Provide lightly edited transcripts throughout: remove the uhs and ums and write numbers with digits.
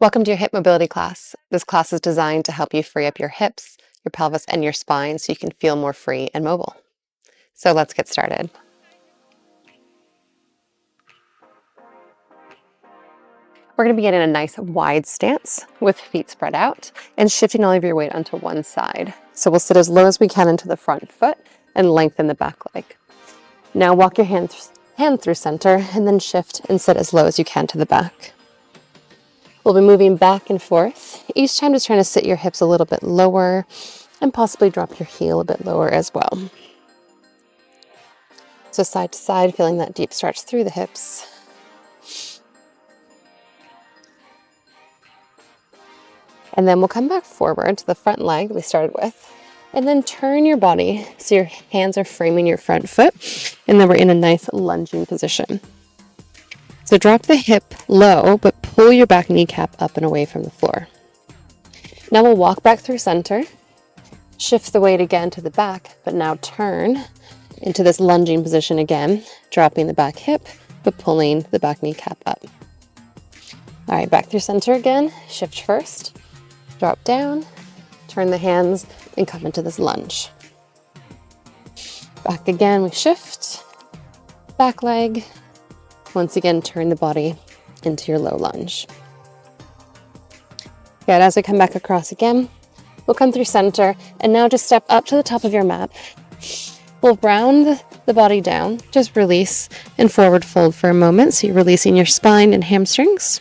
Welcome to your hip mobility class. This class is designed to help you free up your hips, your pelvis, and your spine so you can feel more free and mobile. So let's get started. We're going to begin in a nice wide stance with feet spread out and shifting all of your weight onto one side. So we'll sit as low as we can into the front foot and lengthen the back leg. Now walk your hand through center and then shift and sit as low as you can to the back. We'll be moving back and forth, each time just trying to sit your hips a little bit lower and possibly drop your heel a bit lower as well. So side to side, feeling that deep stretch through the hips. And then we'll come back forward to the front leg we started with, and then turn your body so your hands are framing your front foot, and then we're in a nice lunging position. So drop the hip low, but pull your back kneecap up and away from the floor. Now we'll walk back through center, shift the weight again to the back, but now turn into this lunging position again, dropping the back hip, but pulling the back kneecap up. All right, back through center again, shift first, drop down, turn the hands, and come into this lunge. Back again, we shift, back leg. Once again, turn the body into your low lunge. Good, as we come back across again, we'll come through center, and now just step up to the top of your mat. We'll round the body down, just release and forward fold for a moment, so you're releasing your spine and hamstrings.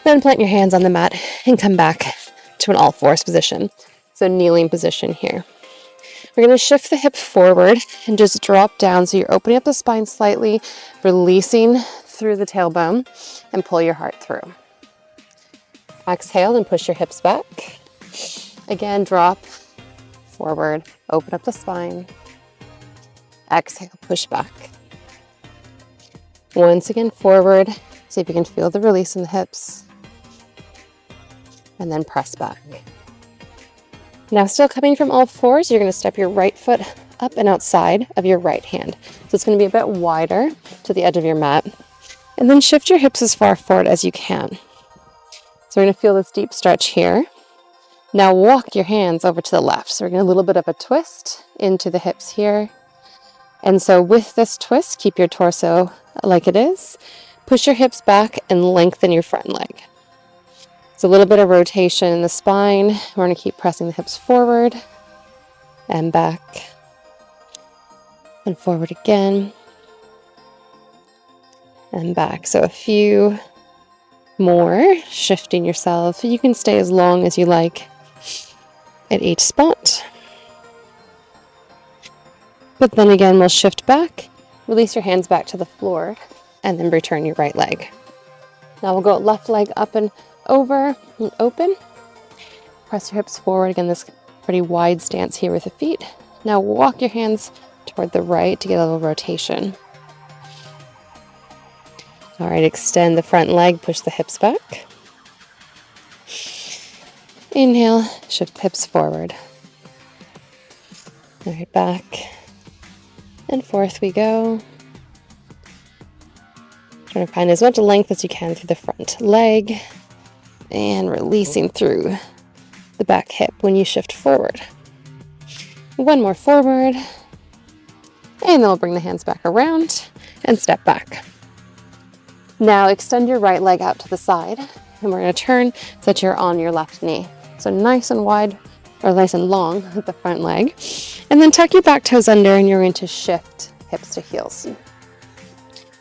Then plant your hands on the mat and come back to an all fours position, so kneeling position here. We're going to shift the hip forward and just drop down, so you're opening up the spine slightly, releasing through the tailbone, and pull your heart through. Exhale and push your hips back. Again, drop forward, open up the spine. Exhale, push back. Once again, forward. See if you can feel the release in the hips. And then press back. Now, still coming from all fours, you're going to step your right foot up and outside of your right hand. So it's going to be a bit wider to the edge of your mat. And then shift your hips as far forward as you can. So we're going to feel this deep stretch here. Now walk your hands over to the left. So we're going to a little bit of a twist into the hips here. And so with this twist, keep your torso like it is. Push your hips back and lengthen your front leg. It's a little bit of rotation in the spine. We're going to keep pressing the hips forward and back and forward again and back. So a few more, shifting yourself. You can stay as long as you like at each spot. But then again, we'll shift back, release your hands back to the floor, and then return your right leg. Now we'll go left leg up and over and open. Press your hips forward. Again, this pretty wide stance here with the feet. Now walk your hands toward the right to get a little rotation. All right, extend the front leg, push the hips back. Inhale, shift the hips forward. All right, back and forth we go. Trying to find as much length as you can through the front leg and releasing through the back hip when you shift forward. One more forward, and then we'll bring the hands back around and step back. Now extend your right leg out to the side, and we're going to turn so that you're on your left knee. So nice and wide, or nice and long with the front leg. And then tuck your back toes under, and you're going to shift hips to heels.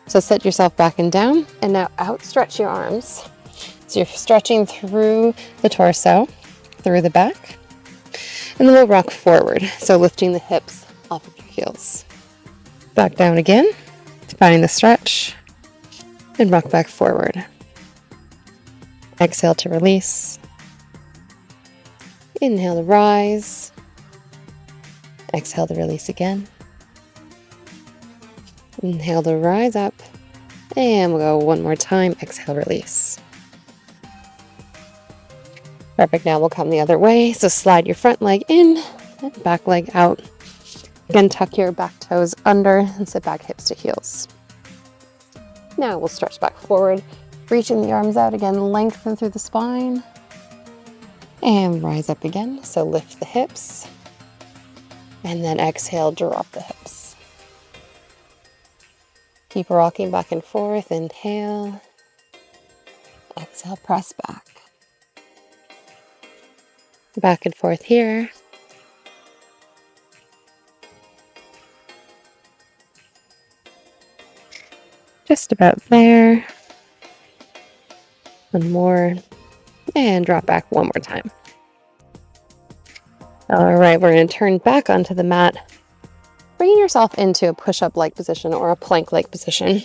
So set yourself back and down, and now outstretch your arms. So you're stretching through the torso, through the back, and then we'll rock forward. So lifting the hips off of your heels. Back down again, finding the stretch, and rock back forward. Exhale to release. Inhale to rise. Exhale to release again. Inhale to rise up. And we'll go one more time. Exhale, release. Perfect. Now we'll come the other way. So slide your front leg in and back leg out. Again, tuck your back toes under and sit back hips to heels. Now we'll stretch back forward, Reaching the arms out again, lengthen through the spine. And rise up again. So lift the hips. And then exhale, drop the hips. Keep rocking back and forth. Inhale. Exhale, press back. Back and forth here. Just about there. One more. And drop back one more time. All right, we're going to turn back onto the mat, bringing yourself into a push-up-like position or a plank-like position. You're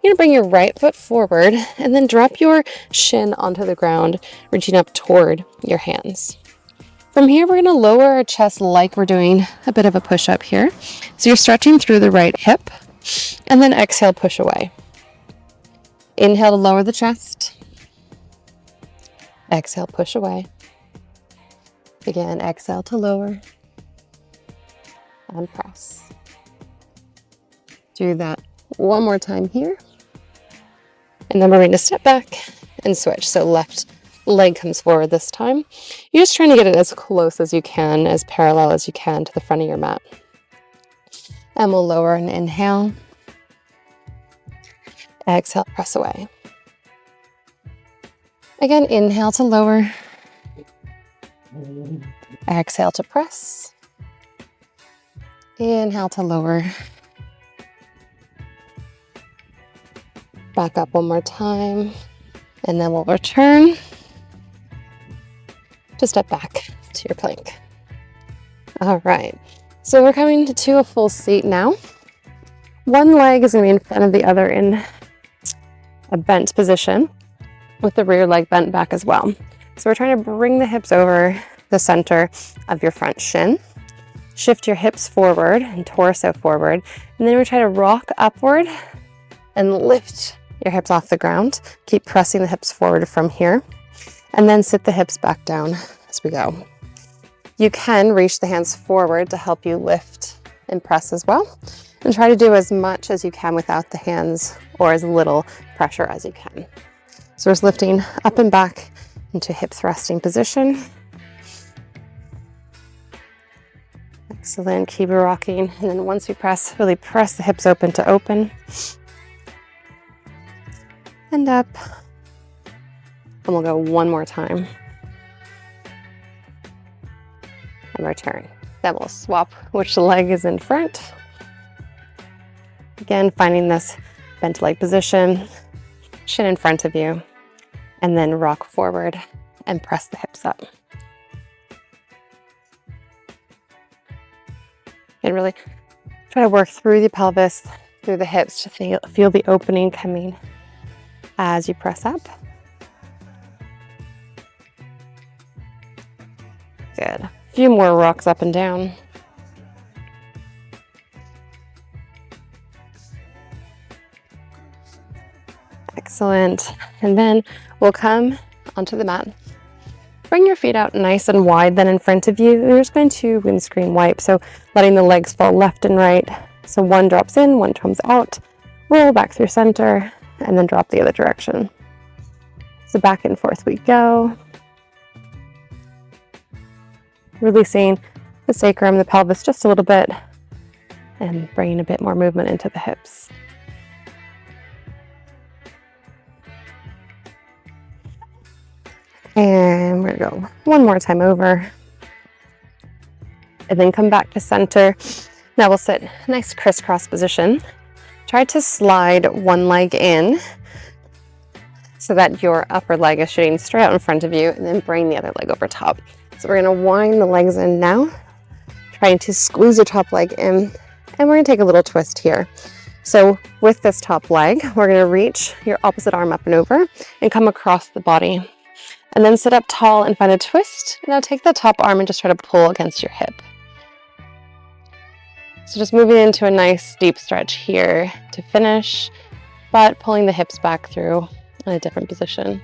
going to bring your right foot forward and then drop your shin onto the ground, reaching up toward your hands. From here, we're going to lower our chest like we're doing a bit of a push-up here. So you're stretching through the right hip, and then exhale, push away. Inhale to lower the chest. Exhale, push away. Again, exhale to lower and press. Do that one more time here. And then we're going to step back and switch. So left leg comes forward this time. You're just trying to get it as close as you can, as parallel as you can to the front of your mat. And we'll lower and inhale. Exhale, press away. Again, inhale to lower. Exhale to press. Inhale to lower. Back up one more time. And then we'll return to step back to your plank. All right. So we're coming to a full seat now. One leg is going to be in front of the other in a bent position with the rear leg bent back as well. So we're trying to bring the hips over the center of your front shin. Shift your hips forward and torso forward. And then we try to rock upward and lift your hips off the ground. Keep pressing the hips forward from here. And then sit the hips back down as we go. You can reach the hands forward to help you lift and press as well. And try to do as much as you can without the hands or as little pressure as you can. So we're just lifting up and back into hip thrusting position. Excellent, keep rocking. And then once we press, really press the hips open to open. And up. And we'll go one more time. And return. Then we'll swap which leg is in front. Again, finding this bent leg position, shin in front of you, and then rock forward and press the hips up. And really try to work through the pelvis, through the hips to feel the opening coming as you press up. Good. A few more rocks up and down. Excellent. And then we'll come onto the mat. Bring your feet out nice and wide then in front of you. You're just going to windscreen wipe. So letting the legs fall left and right. So one drops in, one comes out. Roll back through center and then drop the other direction. So back and forth we go. Releasing the sacrum, the pelvis just a little bit and bringing a bit more movement into the hips. And we're gonna go one more time over. And then come back to center. Now we'll sit nice crisscross position. Try to slide one leg in so that your upper leg is shooting straight out in front of you, and then bring the other leg over top. So we're gonna wind the legs in now, trying to squeeze your top leg in, and we're gonna take a little twist here. So with this top leg, we're gonna reach your opposite arm up and over and come across the body. And then sit up tall and find a twist. Now take the top arm and just try to pull against your hip. So just moving into a nice deep stretch here to finish, but pulling the hips back through in a different position.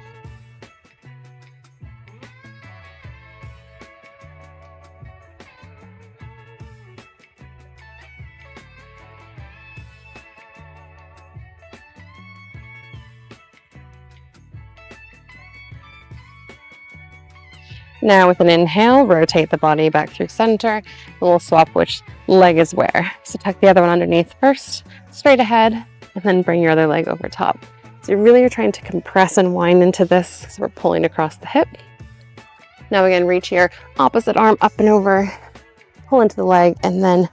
Now with an inhale, rotate the body back through center, and we'll swap which leg is where. So tuck the other one underneath first, straight ahead, and then bring your other leg over top. So you really are trying to compress and wind into this, so we're pulling across the hip. Now again, reach your opposite arm up and over, pull into the leg, and then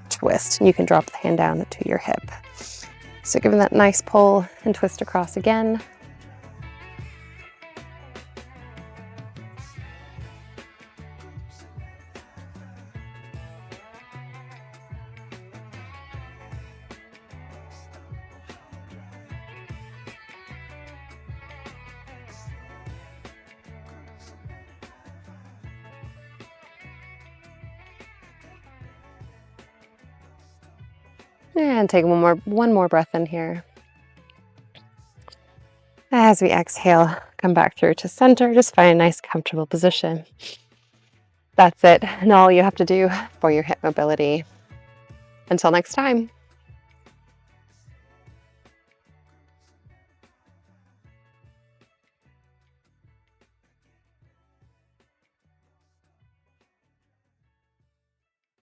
twist. You can drop the hand down to your hip. So giving that nice pull and twist across again. And take one more breath in here. As we exhale, come back through to center. Just find a nice comfortable position. That's it, and all you have to do for your hip mobility. Until next time.